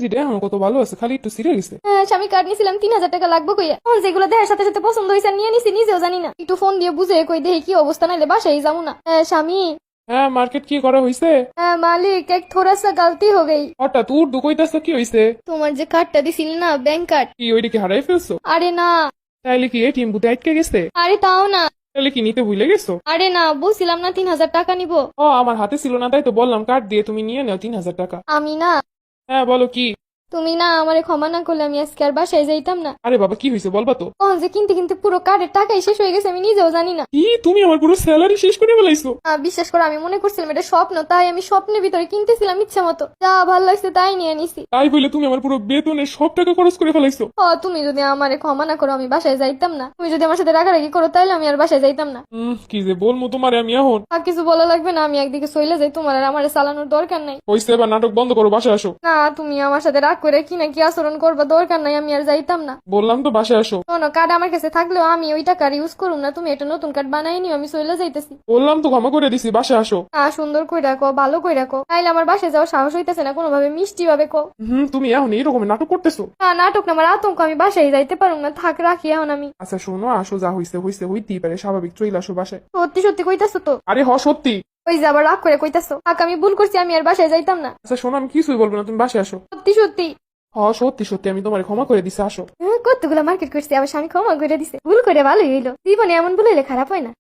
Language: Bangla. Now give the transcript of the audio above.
যেটা এখন কত ভালো আছে, খালি একটু সিরিয়াল গেছে। হ্যাঁ, স্বামী কার্ড নিয়েছিলাম 3,000 টাকা লাগবে কইয়া। এখন যেগুলো দেখার সাথে সাথে পছন্দ হয়েছে নিয়ে নিছি, নিজেও জানি না। একটু ফোন দিয়ে বুঝে কই দেখি কি অবস্থা, নাইলে বাসায় যাবো না। স্বামী। হ্যাঁ, মার্কেট কি করা হয়েছে? मालिक एक थोड़ा सा गलती हो गई। হঠাৎ উর্দু কইতাছ, কি হয়েছে? তোমার যে কার্ডটা দিছিল না, ব্যাংক কার্ড। কি ওইটা কি হারাই ফেলছো? আরে না। তাইলে কি এটিএম বুথে আটকে গেছে? আরে তাও না। তাহলে কি নিতে ভুলে গেছো? আরে না, বলছিলাম না 3,000 টাকা নিবো। ও, আমার হাতে ছিল না, তাই তো বললাম কার্ড দিয়ে তুমি নিয়ে নাও 3,000 টাকা। আমি না। হ্যাঁ, বলো কি? তুমি না আমারে ক্ষমা না করলে আমি আজকে আর বাসায় যাইতাম না। আরে বাবা, কি হয়েছে বলবা তো? তখন যে কিনতে কিনতে পুরো কার্ডের টাকাই শেষ হয়ে গেছে, আমি নিজেও জানি না। কি, তুমি আমার পুরো স্যালারি শেষ করে ফেলাইছো? বিশ্বাস করো, আমি মনে করছিলাম এটা স্বপ্ন, তাই আমি স্বপ্নের ভিতরে কিনতেছিলাম ইচ্ছা মতো, যা ভালো লাগছে তাই নিয়ে নিছি। তাই বলে তুমি আমার পুরো বেতনের সব টাকা খরচ করে ফেলাইছো? তুমি যদি আমারে ক্ষমা না করো আমি বাসায় যাইতাম না। তুমি যদি আমার সাথে রাগারাগি করো তাহলে আমি আর বাসায় যাইতাম না। কি যে বলবো তোমারে আমি এখন। আর কিছু বলা লাগবে না, আমি একদিকে চলে যাই, তোমার আর আমার চালানোর দরকার নাই। হইছে, এবার নাটক বন্ধ করো, বাসায় আসো। না, তুমি আমার সাথে রাগ করে কি না কি আচরণ করবা, দরকার নাই, আমি আর যাইতাম না। বললাম তো বাসায় আসো। শোনো, কার্ড আমার কাছে থাকলেও আমি ওই টাকার ইউজ করুম না, তুমি একটা নতুন কার্ড বানাই নিও, আমি চলে যাইতেছি। বললাম তো ক্ষমা করে দিছি, বাসায় আসো। সুন্দর করে রাখো, ভালো করে রাখো, তাইলে আমার বাসায় যাওয়ার সাহস হইতেছে না, কোনোভাবে মিষ্টি ভাবে কো। তুমি এখন এইরকম নাটক করতেছো? নাটক না, আমার আতঙ্ক, আমি বাসায় যাইতে পারুম না, থাক রাখি এখন আমি। আচ্ছা শোনো, আসো, যা হইছে হইছে, হইতেই পারে, স্বাভাবিক, চলে আসো বাসায়। সত্যি সত্যি কইতাছো তো? আরে সত্যি। ওই যে আবার রাগ করে কইতাছো, থাক আমি ভুল করছি, আমি আর বাসায় যাইতাম না। আচ্ছা শোনো, আমি কিছুই বলবো না, তুমি বাসায় আসো। সত্যি সত্যি। সত্যি সত্যি, আমি তোমার ক্ষমা করে দিছি, আসো। কতগুলা মার্কেট করছি, আবার স্বামী ক্ষমা করে দিছে, ভুল করে ভালোই হইলো, জীবনে এমন ভুল হইলে খারাপ হয় না।